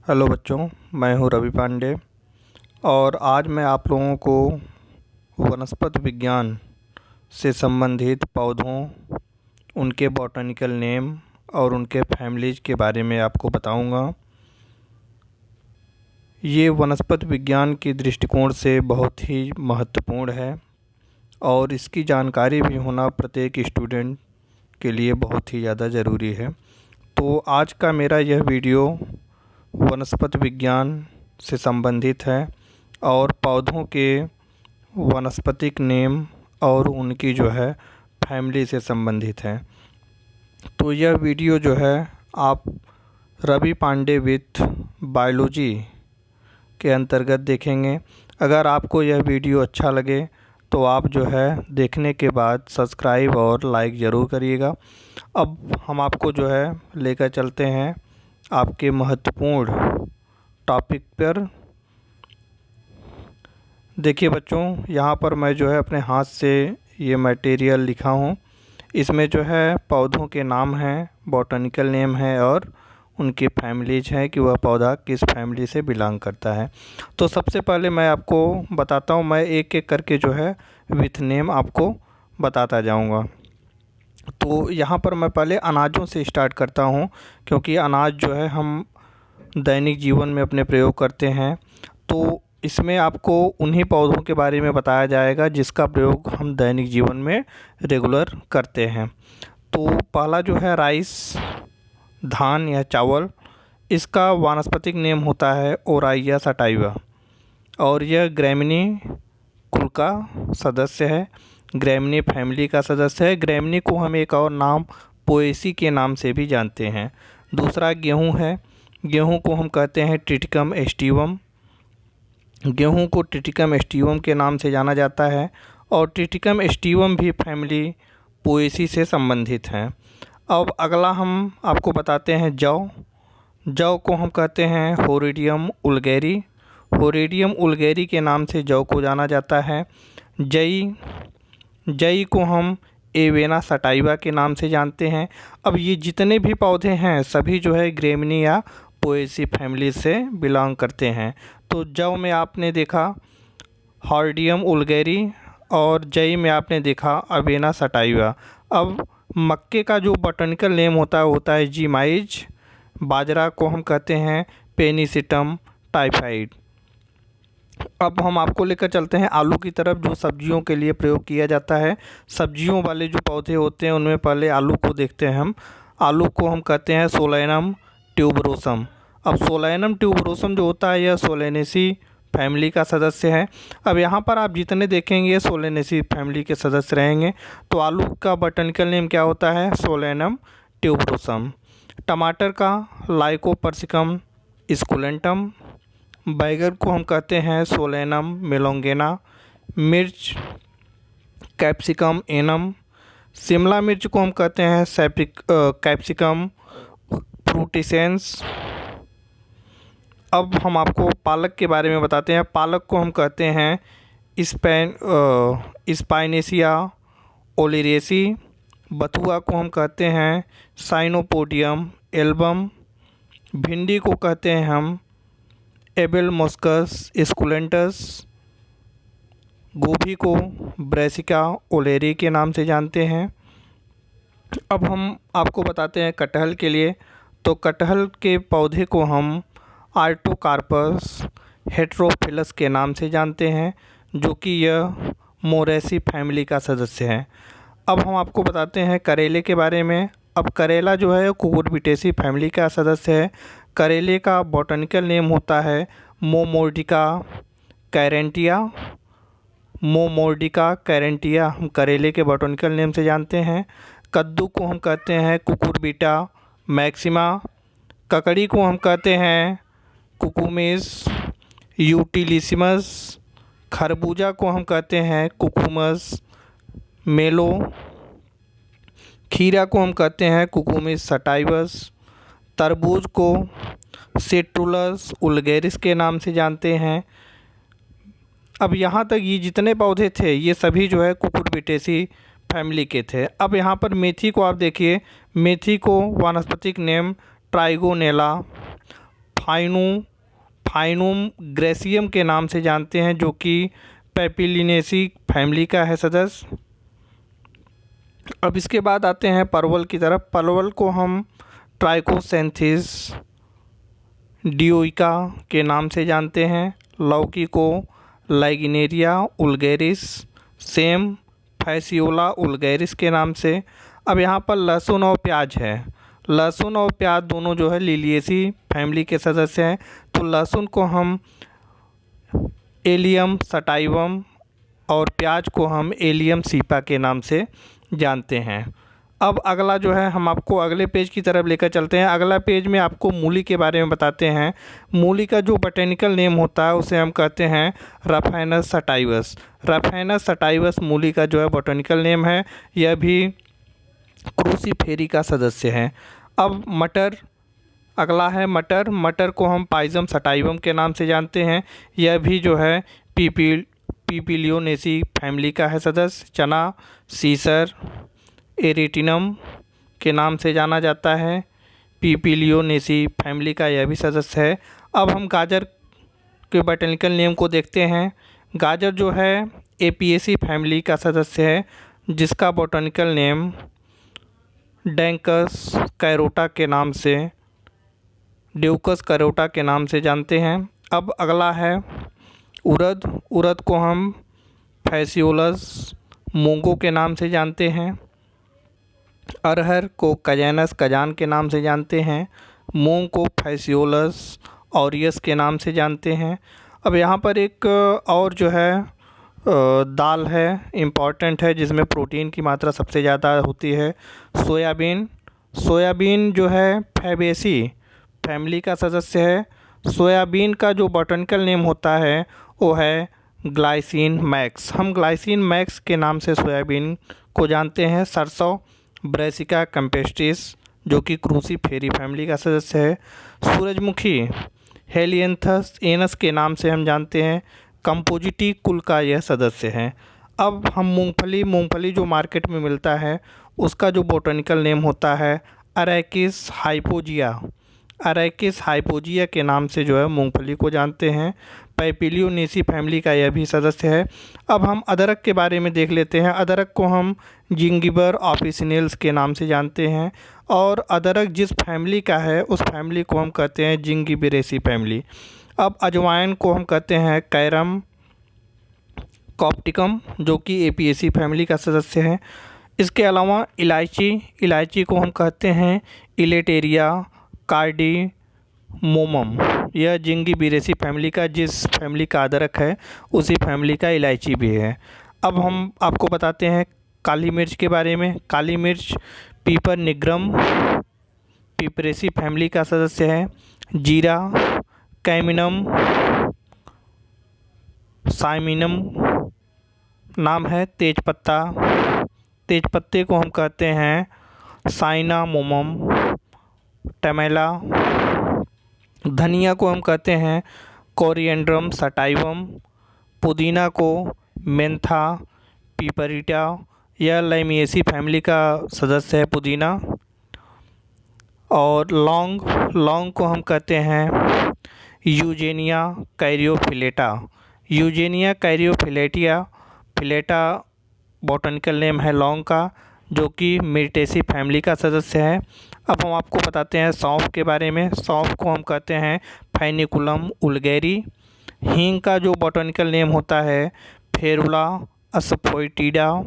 Hello बच्चों, मैं हूं रवि पांडे और आज मैं आप लोगों को वनस्पति विज्ञान से संबंधित पौधों, उनके बॉटनिकल नेम और उनके फैमिलीज के बारे में आपको बताऊंगा। ये वनस्पति विज्ञान के दृष्टिकोण से बहुत ही महत्वपूर्ण है और इसकी जानकारी भी होना प्रत्येक स्टूडेंट के लिए बहुत ही ज़्यादा ज़रूरी है। तो आज का मेरा यह वीडियो वनस्पति विज्ञान से संबंधित है और पौधों के वानस्पतिक नेम और उनकी फैमिली से संबंधित है। तो यह वीडियो आप रवि पांडे विथ बायोलॉजी के अंतर्गत देखेंगे। अगर आपको यह वीडियो अच्छा लगे तो आप देखने के बाद सब्सक्राइब और लाइक ज़रूर करिएगा। अब हम आपको लेकर चलते हैं आपके महत्वपूर्ण टॉपिक पर। देखिए बच्चों, यहाँ पर मैं अपने हाथ से ये मटेरियल लिखा हूँ। इसमें पौधों के नाम हैं, बॉटनिकल नेम है और उनकी फैमिलीज हैं कि वह पौधा किस फैमिली से बिलोंग करता है। तो सबसे पहले मैं आपको बताता हूँ, मैं एक एक करके विथ नेम आपको बताता जाऊँगा। तो यहाँ पर मैं पहले अनाजों से स्टार्ट करता हूँ, क्योंकि अनाज हम दैनिक जीवन में अपने प्रयोग करते हैं। तो इसमें आपको उन्हीं पौधों के बारे में बताया जाएगा जिसका प्रयोग हम दैनिक जीवन में रेगुलर करते हैं। तो पहला राइस, धान या चावल, इसका वानस्पतिक नेम होता है ओराइया सटाइवा और यह ग्रैमिनी कुल का सदस्य है, ग्रैमिनी फैमिली का सदस्य है। ग्रैमिनी को हम एक और नाम पोएसी के नाम से भी जानते हैं। दूसरा गेहूं है, गेहूं को हम कहते हैं ट्रिटिकम एस्टिवम। गेहूं को ट्रिटिकम एस्टिवम के नाम से जाना जाता है और ट्रिटिकम एस्टिवम भी फैमिली पोएसी से संबंधित हैं। अब अगला हम आपको बताते हैं जौ। जौ को हम कहते हैं होरिडियम उल्गेरी। होरिडियम उल्गेरी के नाम से जौ को जाना जाता है। जई को हम एवेना सटाइवा के नाम से जानते हैं। अब ये जितने भी पौधे हैं सभी ग्रैमिनी या पोएसी फैमिली से बिलोंग करते हैं। तो जौ में आपने देखा हॉर्डियम उल्गेरी और जई में आपने देखा अवेना सटाइवा। अब मक्के का जो बॉटनिकल नेम होता है जीमाइज। बाजरा को हम कहते हैं पेनिसिटम टाइफाइड। अब हम आपको लेकर चलते हैं आलू की तरफ, जो सब्जियों के लिए प्रयोग किया जाता है। सब्जियों वाले जो पौधे होते हैं उनमें पहले आलू को देखते हैं हम। आलू को हम कहते हैं सोलेनम ट्यूबरोसम। अब सोलेनम ट्यूबरोसम जो होता है यह सोलेनेसी फैमिली का सदस्य है। अब यहाँ पर आप जितने देखेंगे सोलेनेसी फैमिली के सदस्य रहेंगे। तो आलू का बॉटनिकल नेम क्या होता है? Solanum tuberosum. टमाटर का लाइकोपर्सिकम स्कुलेंटम। बैगन को हम कहते हैं सोलेनम मेलोंगेना। मिर्च कैप्सिकम एनम। शिमला मिर्च को हम कहते हैं कैप्सिकम फ्रूटिसेंस। अब हम आपको पालक के बारे में बताते हैं। पालक को हम कहते हैं स्पाइनेसिया ओलिरेसी। बथुआ को हम कहते हैं साइनोपोडियम एल्बम। भिंडी को कहते हैं हम एबेलमोस्कस स्कुलेंटस। गोभी को ब्रेसिका ओलेरी के नाम से जानते हैं। अब हम आपको बताते हैं कटहल के लिए। तो कटहल के पौधे को हम आर्टोकार्पस हेट्रोफिलस के नाम से जानते हैं, जो कि यह मोरेसी फैमिली का सदस्य है। अब हम आपको बताते हैं करेले के बारे में। अब करेला कुकुरबिटेसी फैमिली का सदस्य है। करेले का बॉटनिकल नेम होता है मोमोर्डिका कैरेंटिया। मोमोर्डिका कैरेंटिया हम करेले के बॉटनिकल नेम से जानते हैं। कद्दू को हम कहते हैं कुकुरबिटा मैक्सिमा। ककड़ी को हम कहते हैं कुकुमिस यूटिलिसिमस। खरबूजा को हम कहते हैं कुकुमस मेलो। खीरा को हम कहते हैं कुकुमिस सटाइवस। तरबूज को सिट्रुलस उल्गेरिस के नाम से जानते हैं। अब यहाँ तक ये जितने पौधे थे ये सभी कुकुरबिटेसी फैमिली के थे। अब यहाँ पर मेथी को आप देखिए। मेथी को वानस्पतिक नेम ट्राइगोनेला फाइनूम ग्रेसियम के नाम से जानते हैं, जो कि पेपिलिनेसी फैमिली का है सदस्य। अब इसके बाद आते हैं परवल की तरफ। परवल को हम ट्राइकोसेंथिस डियोइका के नाम से जानते हैं। लौकी को लैगिनेरिया उल्गेरिस, सेम फैसियोला उल्गेरिस के नाम से। अब यहाँ पर लहसुन और प्याज है। लहसुन और प्याज दोनों जो है लिलिएसी फैमिली के सदस्य हैं। तो लहसुन को हम एलियम सटाइवम और प्याज को हम एलियम सीपा के नाम से जानते हैं। अब अगला जो है हम आपको अगले पेज की तरफ लेकर चलते हैं। अगला पेज में आपको मूली के बारे में बताते हैं। मूली का जो बोटेनिकल नेम होता है उसे हम कहते हैं रफैनस सटाइवस। रफैनस सटाइवस मूली का जो है बोटेनिकल नेम है। यह भी क्रूसीफेरी का सदस्य है। अब मटर, अगला है मटर। मटर को हम पाइजम सटाइवम के नाम से जानते हैं। यह भी जो है पीपिलियोनेसी फैमिली का है सदस्य। चना सीसर एरिटिनम के नाम से जाना जाता है। पीपिलियोनेसी फैमिली का यह भी सदस्य है। अब हम गाजर के बोटेनिकल नेम को देखते हैं। गाजर जो है एपिएसी फैमिली का सदस्य है, जिसका बोटेनिकल नेम डेंकस कैरोटा के नाम से, ड्यूकस कैरोटा के नाम से जानते हैं। अब अगला है उड़द। उड़द को हम फैसियोलस मूंगो के नाम से जानते हैं। अरहर को कजैनस कजान के नाम से जानते हैं। मूंग को फैसियोलस ऑरियस के नाम से जानते हैं। अब यहाँ पर एक और जो है दाल है, इम्पॉर्टेंट है, जिसमें प्रोटीन की मात्रा सबसे ज़्यादा होती है, सोयाबीन। सोयाबीन जो है फैबेसी फैमिली का सदस्य है। सोयाबीन का जो बोटेनिकल नेम होता है वो है ग्लाइसिन मैक्स। हम ग्लाइसिन मैक्स के नाम से सोयाबीन को जानते हैं। सरसों ब्रेसिका कैम्पेस्ट्रिस, जो कि क्रूसीफेरी फैमिली का सदस्य है। सूरजमुखी हेलियंथस एनस के नाम से हम जानते हैं। कंपोजिटी कुल का यह सदस्य है। अब हम मूंगफली जो मार्केट में मिलता है उसका जो बोटेनिकल नेम होता है अरैकिस हाइपोजिया। अरैकिस हाइपोजिया के नाम से जो है मूंगफली को जानते हैं। पैपिलियोनेसी फैमिली का यह भी सदस्य है। अब हम अदरक के बारे में देख लेते हैं। अदरक को हम जिंगिबर ऑफिसिनेल्स के नाम से जानते हैं। और अदरक जिस फैमिली का है उस फैमिली को हम कहते हैं जिंगिबेरेसी फैमिली। अब अजवाइन को हम कहते हैं कैरम कॉप्टिकम, जो कि एपिएसी फैमिली का सदस्य है। इसके अलावा इलायची को हम कहते हैं इलेटेरिया कार्डिमोमम। यह जिंगिबेरेसी फैमिली का, जिस फैमिली का अदरक है उसी फैमिली का इलायची भी है। अब हम आपको बताते हैं काली मिर्च के बारे में। काली मिर्च पीपर निग्रम पिपरेसी फैमिली का सदस्य है। जीरा कैमिनम साइमिनम नाम है। तेजपत्ते को हम कहते हैं साइनामोमम टमेला। धनिया को हम कहते हैं कोरिएंड्रम सटाइवम। पुदीना को मेंथा पिपरिटा, यह लाइमिएसी फैमिली का सदस्य है पुदीना। और लौंग को हम कहते हैं यूजेनिया कैरियोफिलेटा। यूजेनिया कैरियोफिलेटा बोटेनिकल नेम है लौंग का, जो कि मिर्टेसी फैमिली का सदस्य है। अब हम आपको बताते हैं सौंफ के बारे में। सौंफ को हम कहते हैं फैनिकुलम उल्गेरी। हींग का जो बोटेनिकल नेम होता है फेरुला अस्फोइटिडा।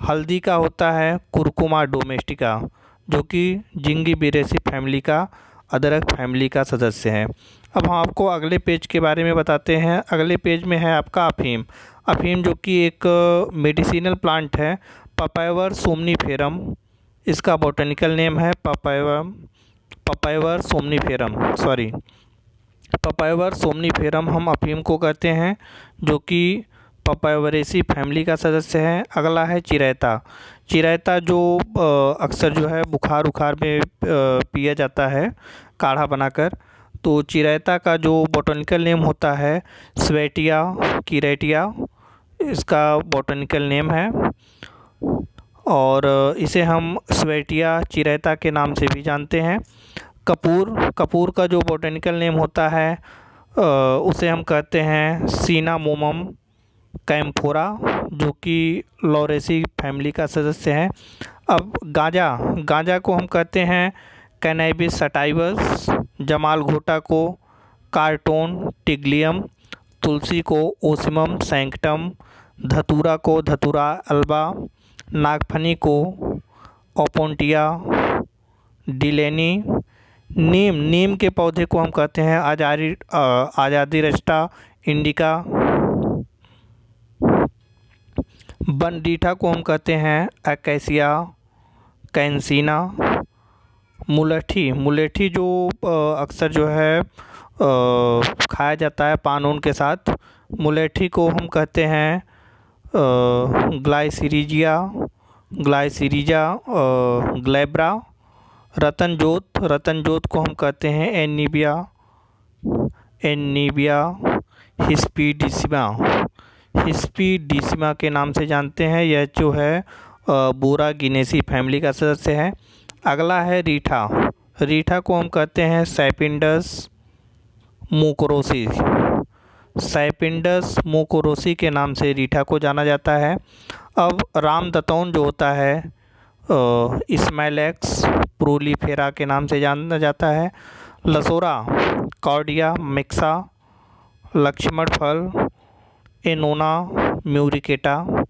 हल्दी का होता है कुरकुमा डोमेस्टिका, जो कि जिंगिबेरेसी फैमिली का अदरक फैमिली का सदस्य है। अब हम आपको अगले पेज के बारे में बताते हैं। अगले पेज में है आपका अफीम। अफीम जो कि एक मेडिसिनल प्लांट है, पपायवर सोमनीफेरम इसका बोटेनिकल नेम है। पपायवर सोमनीफेरम हम अफीम को कहते हैं, जो कि पपायवरेसी फैमिली का सदस्य है। अगला है चिरैता जो अक्सर जो है बुखार में पिया जाता है काढ़ा बनाकर। तो चिरैता का जो बोटेनिकल नेम होता है स्वेटिया किरेटिया, इसका बोटेनिकल नेम है। और इसे हम स्वेटिया चिरैता के नाम से भी जानते हैं। कपूर का जो बॉटनिकल नेम होता है उसे हम कहते हैं सिनामोमम कैम्फोरा, जो कि लॉरेसी फैमिली का सदस्य है। अब गांजा को हम कहते हैं कैनैबिस सटाइवस, जमाल घोटा को कार्टोन टिग्लियम, तुलसी को ओसिमम सैंक्टम, धतूरा को धतूरा अल्बा, नागफनी को ओपोन्टिया डिलेनी, नीम के पौधे को हम कहते हैं आजादिरस्टा इंडिका, बनरीठा को हम कहते हैं अकैसिया कैंसिना, मुलेठी जो अक्सर जो है खाया जाता है पान ऊन के साथ, मुलेठी को हम कहते हैं ग्लाइसिरिजा ग्लैब्रा, रतन जोत को हम कहते हैं एनीबिया हिस्पीडिसिमा के नाम से जानते हैं। यह जो है बोरागिनेसी फैमिली का सदस्य है। अगला है रीठा को हम कहते हैं सैपिंडस मुकोरोसी के नाम से रीठा को जाना जाता है। अब रामदतौन जो होता है इस्मैलेक्स प्रोलीफेरा के नाम से जाना जाता है। लसोरा कॉर्डिया मिक्सा, लक्ष्मण फल एनोना म्यूरिकेटा,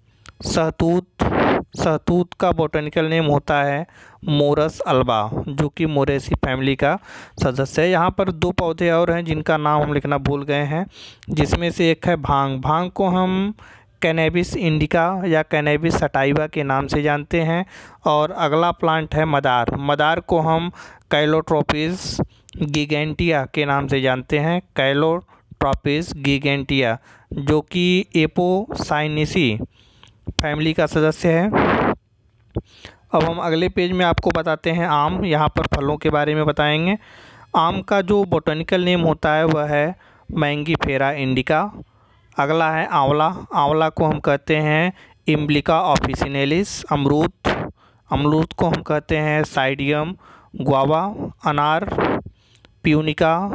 सहतूत का बॉटनिकल नेम होता है मोरस अल्बा, जो कि मोरेसी फैमिली का सदस्य है। यहाँ पर दो पौधे और हैं जिनका नाम हम लिखना भूल गए हैं, जिसमें से एक है भांग को हम कैनैबिस इंडिका या कैनैबिस सटाइवा के नाम से जानते हैं। और अगला प्लांट है मदार को हम कैलोट्रोपिस गिगेंटिया के नाम से जानते हैं, कैलोट्रोपिस गिगेंटिया, जो कि एपोसाइनेसी फैमिली का सदस्य है। अब हम अगले पेज में आपको बताते हैं आम। यहाँ पर फलों के बारे में बताएंगे। आम का जो बॉटनिकल नेम होता है वह है मैंगीफेरा इंडिका। अगला है आंवला को हम कहते हैं इम्ब्लिका ऑफिसिनेलिस। अमरूद को हम कहते हैं साइडियम गुआवा। अनार प्यूनिका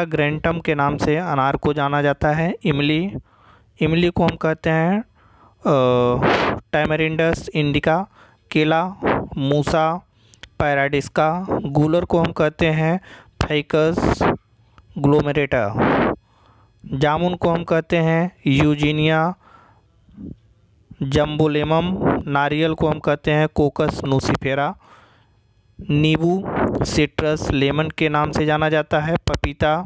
ग्रैंटम के नाम से अनार को जाना जाता है। इमली को हम कहते हैं टैमरिंडस इंडिका। केला मूसा पैराडिस्का। गूलर को हम कहते हैं फाइकस ग्लोमेरेटा। जामुन को हम कहते हैं यूजीनिया जम्बोलेमम। नारियल को हम कहते हैं कोकस नूसीफेरा। नींबू सिट्रस लेमन के नाम से जाना जाता है। पपीता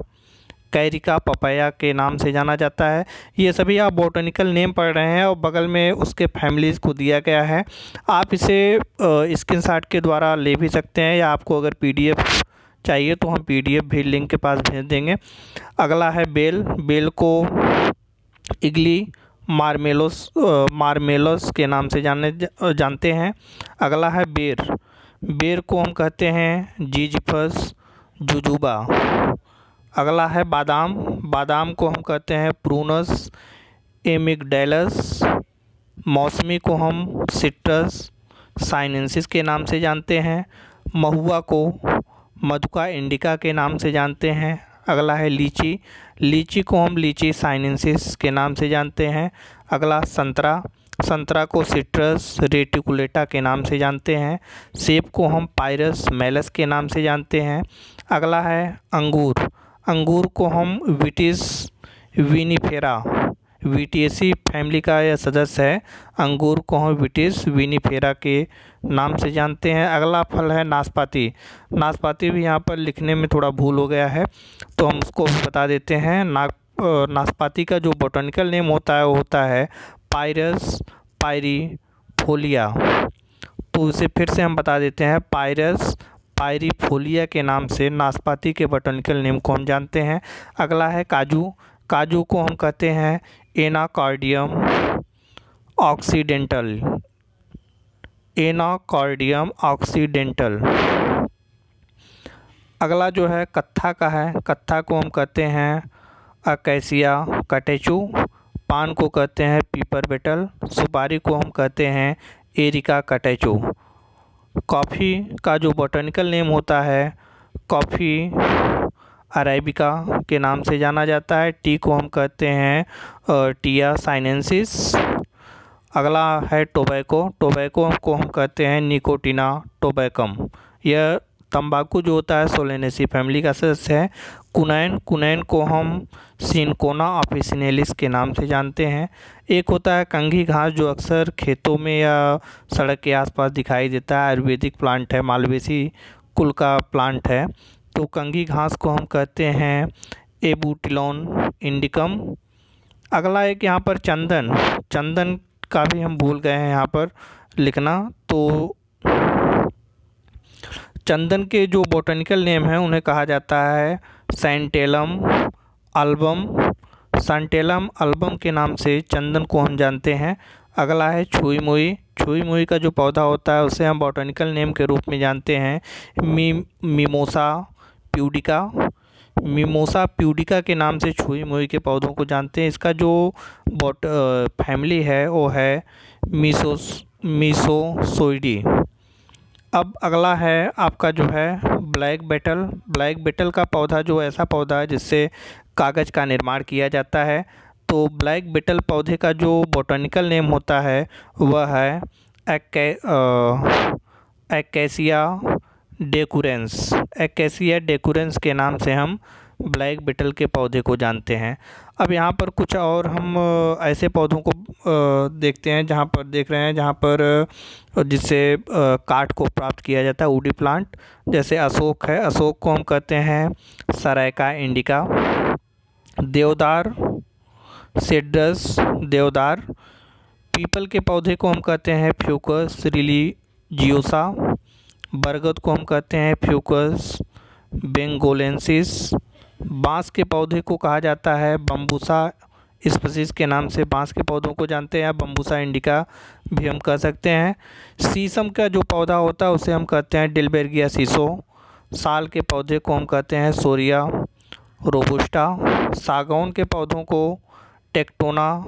कैरिका पपाया के नाम से जाना जाता है। ये सभी आप बॉटनिकल नेम पढ़ रहे हैं और बगल में उसके फैमिलीज़ को दिया गया है। आप इसे स्क्रीनशॉट के द्वारा ले भी सकते हैं, या आपको अगर पीडीएफ चाहिए तो हम पीडीएफ भी लिंक के पास भेज देंगे। अगला है बेल को इगली मार्मेलोस के नाम से जानते हैं। अगला है बेर को हम कहते हैं जीजिफस जुजुबा। अगला है बादाम को हम कहते हैं प्रूनस एमिगडेलस। मौसमी को हम सिट्रस साइनेंसिस के नाम से जानते हैं। महुआ को मधुका इंडिका के नाम से जानते हैं। अगला है लीची को हम लीची साइनेंसिस के नाम से जानते हैं। अगला संतरा को सिट्रस रेटिकुलेटा के नाम से जानते हैं। सेब को हम पायरस मेलस के नाम से जानते हैं। अगला है अंगूर को हम विटिस विनिफेरा विटिएसी फैमिली का यह सदस्य है। अंगूर को हम विटिस विनिफेरा के नाम से जानते हैं। अगला फल है नाशपाती भी यहाँ पर लिखने में थोड़ा भूल हो गया है, तो हम उसको भी बता देते हैं। नाशपाती का जो बॉटनिकल नेम होता है वो होता है पायरस पायरीफोलिया। तो इसे फिर से हम बता देते हैं, पायरस पायरीफोलिया के नाम से नाशपाती के बॉटनिकल नेम को हम जानते हैं। अगला है काजू को हम कहते हैं एनाकॉर्डियम ऑक्सीडेंटल। अगला जो है कत्था को हम कहते हैं अकैसिया कटेचू। पान को कहते हैं पीपर बेटल। सुपारी को हम कहते हैं एरिका कटेचू। कॉफ़ी का जो बॉटनिकल नेम होता है कॉफ़ी अरेबिका के नाम से जाना जाता है। टी को हम कहते हैं टिया साइनेंसिस। अगला है टोबैको। टोबैको को हम कहते हैं निकोटिना टोबैकम। यह तंबाकू जो होता है सोलेनेसी फैमिली का सदस्य है। कुनैन को हम सिनकोना ऑफिसिनेलिस के नाम से जानते हैं। एक होता है कंघी घास जो अक्सर खेतों में या सड़क के आसपास दिखाई देता है। आयुर्वेदिक प्लांट है, मालवेसी कुल का प्लांट है। तो कंघी घास को हम कहते हैं एबूटिलॉन इंडिकम। अगला एक यहाँ पर चंदन का भी हम भूल गए हैं यहाँ पर लिखना। तो चंदन के जो बॉटनिकल नेम हैं उन्हें कहा जाता है सैंटेलम अल्बम। सैंटेलम अल्बम के नाम से चंदन को हम जानते हैं। अगला है छुई मुई। छुई मुई का जो पौधा होता है उसे हम बॉटनिकल नेम के रूप में जानते हैं मिमोसा प्यूडिका। मिमोसा प्यूडिका के नाम से छुई मुई के पौधों को जानते हैं। इसका जो फैमिली है वो है मीसोसोइडी। अब अगला है आपका जो है ब्लैक बेटल। ब्लैक बेटल का पौधा जो ऐसा पौधा है जिससे कागज़ का निर्माण किया जाता है। तो ब्लैक बेटल पौधे का जो बॉटनिकल नेम होता है वह है एक्केसिया डेकुरेंस। एक्केसिया डेकुरेंस के नाम से हम ब्लैक बेटल के पौधे को जानते हैं। अब यहाँ पर कुछ और हम ऐसे पौधों को देखते हैं जहाँ पर जिससे काठ को प्राप्त किया जाता है वुडी प्लांट। जैसे अशोक है, अशोक को हम कहते हैं सराइका इंडिका। देवदार सेड्रस देवदार। पीपल के पौधे को हम कहते हैं फ्यूकस रिलीजियोसा। बरगद को हम कहते हैं फ्यूकस बेंगोलेंसिस। बांस के पौधे को कहा जाता है बम्बूसा स्पीसीज के नाम से बांस के पौधों को जानते हैं। बम्बूसा इंडिका भी हम कह सकते हैं। शीशम का जो पौधा होता है उसे हम कहते हैं डिल्बेर्गिया शीशो। साल के पौधे को हम कहते हैं सोरिया रोबुस्टा। सागौन के पौधों को टेक्टोना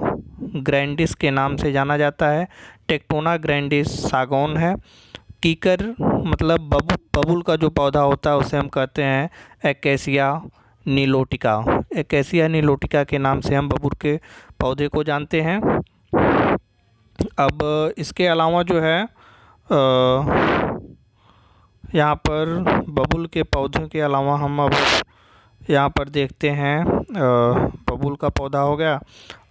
ग्रैंडिस के नाम से जाना जाता है। टेक्टोना ग्रैंडिस सागौन है। कीकर मतलब बबुल का जो पौधा होता है उसे हम कहते हैं एक्केसिया नीलोटिका। एक्केसिया नीलोटिका के नाम से हम बबुल के पौधे को जानते हैं। अब इसके अलावा जो है यहाँ पर बबुल के पौधों के अलावा हम अब यहाँ पर देखते हैं बबुल का पौधा हो गया।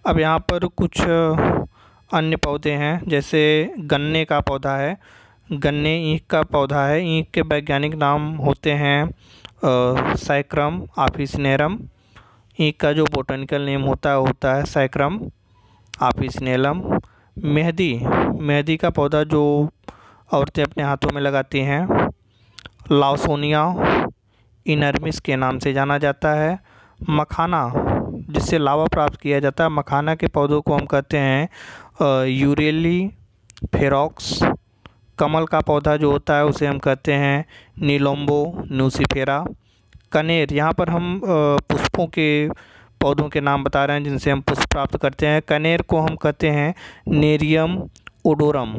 अब यहाँ पर कुछ अन्य पौधे हैं जैसे गन्ने का पौधा है। गन्ने ईख का पौधा है। ईख के वैज्ञानिक नाम होते हैं सैक्रम ऑफिसिनेरम। ईख का जो बॉटनिकल नेम होता है सैक्रम ऑफिसिनेलम। मेहंदी का पौधा जो औरतें अपने हाथों में लगाती हैं लाउसोनिया इनर्मिस के नाम से जाना जाता है। मखाना जिससे लावा प्राप्त किया जाता है, मखाना के पौधों को हम कहते हैं यूरेली फेरॉक्स। कमल का पौधा जो होता है उसे हम कहते हैं नीलोम्बो न्यूसिफेरा। कनेर, यहाँ पर हम पुष्पों के पौधों के नाम बता रहे हैं जिनसे हम पुष्प प्राप्त करते हैं। कनेर को हम कहते हैं नेरियम ओडोरम।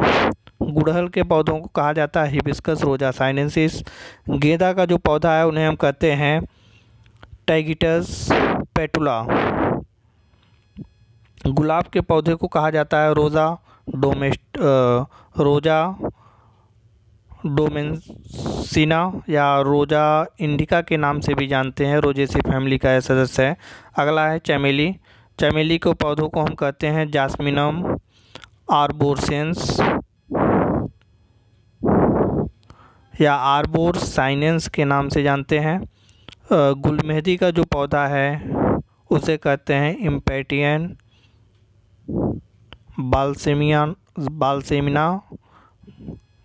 गुड़हल के पौधों को कहा जाता है हिबिस्कस रोजा साइनेंसिस। गेंदा का जो पौधा है उन्हें हम कहते हैं टैगिटस पेटुला। गुलाब के पौधे को कहा जाता है रोजा डोमेंसिना या रोजा इंडिका के नाम से भी जानते हैं। रोजेसी फैमिली का यह सदस्य है। अगला है चमेली। चमेली के पौधों को हम कहते हैं जास्मिनम आर्बोरसेंस या आर्बोरसाइनेंस के नाम से जानते हैं। गुलमेहदी का जो पौधा है उसे कहते हैं इम्पेटियन बाल्सेमिना।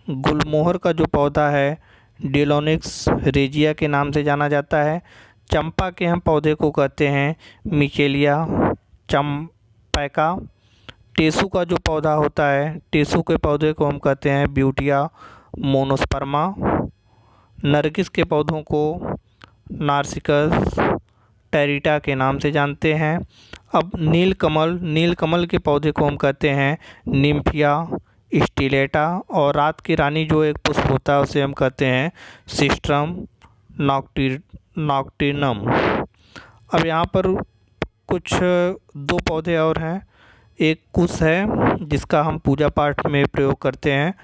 गुलमोहर का जो पौधा है डिलोनिक्स रेजिया के नाम से जाना जाता है। चंपा के हम पौधे को कहते हैं मिचेलिया चंपैका। टेसू का जो पौधा होता है, टेसू के पौधे को हम कहते हैं ब्यूटिया मोनोस्पर्मा। नरगिस के पौधों को नार्सिकस टेरिटा के नाम से जानते हैं। अब नीलकमल के पौधे को हम कहते हैं निम्फिया स्टिलेटा, और रात की रानी जो एक पुष्प होता है उसे हम कहते हैं सिस्ट्रम नॉक्टिनम। अब यहाँ पर कुछ दो पौधे और हैं। एक कुश है जिसका हम पूजा पाठ में प्रयोग करते हैं,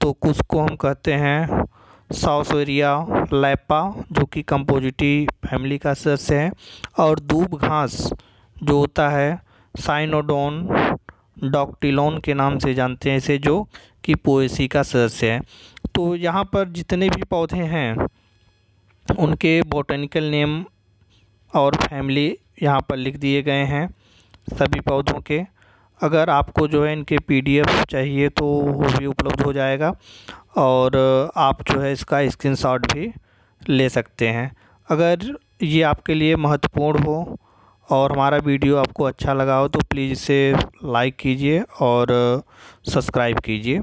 तो कुश को हम कहते हैं साउसवेरिया लैपा, जो कि कंपोजिटी फैमिली का सदस्य है। और दूब घास जो होता है साइनोडोन डॉक्टिलोन के नाम से जानते हैं इसे, जो कि पोएसी का सदस्य है। तो यहाँ पर जितने भी पौधे हैं उनके बॉटनिकल नेम और फैमिली यहाँ पर लिख दिए गए हैं सभी पौधों के। अगर आपको जो है इनके PDF चाहिए तो वो भी उपलब्ध हो जाएगा, और आप जो है इसका स्क्रीनशॉट भी ले सकते हैं। अगर ये आपके लिए महत्वपूर्ण हो और हमारा वीडियो आपको अच्छा लगा हो तो प्लीज़ इसे लाइक कीजिए और सब्सक्राइब कीजिए।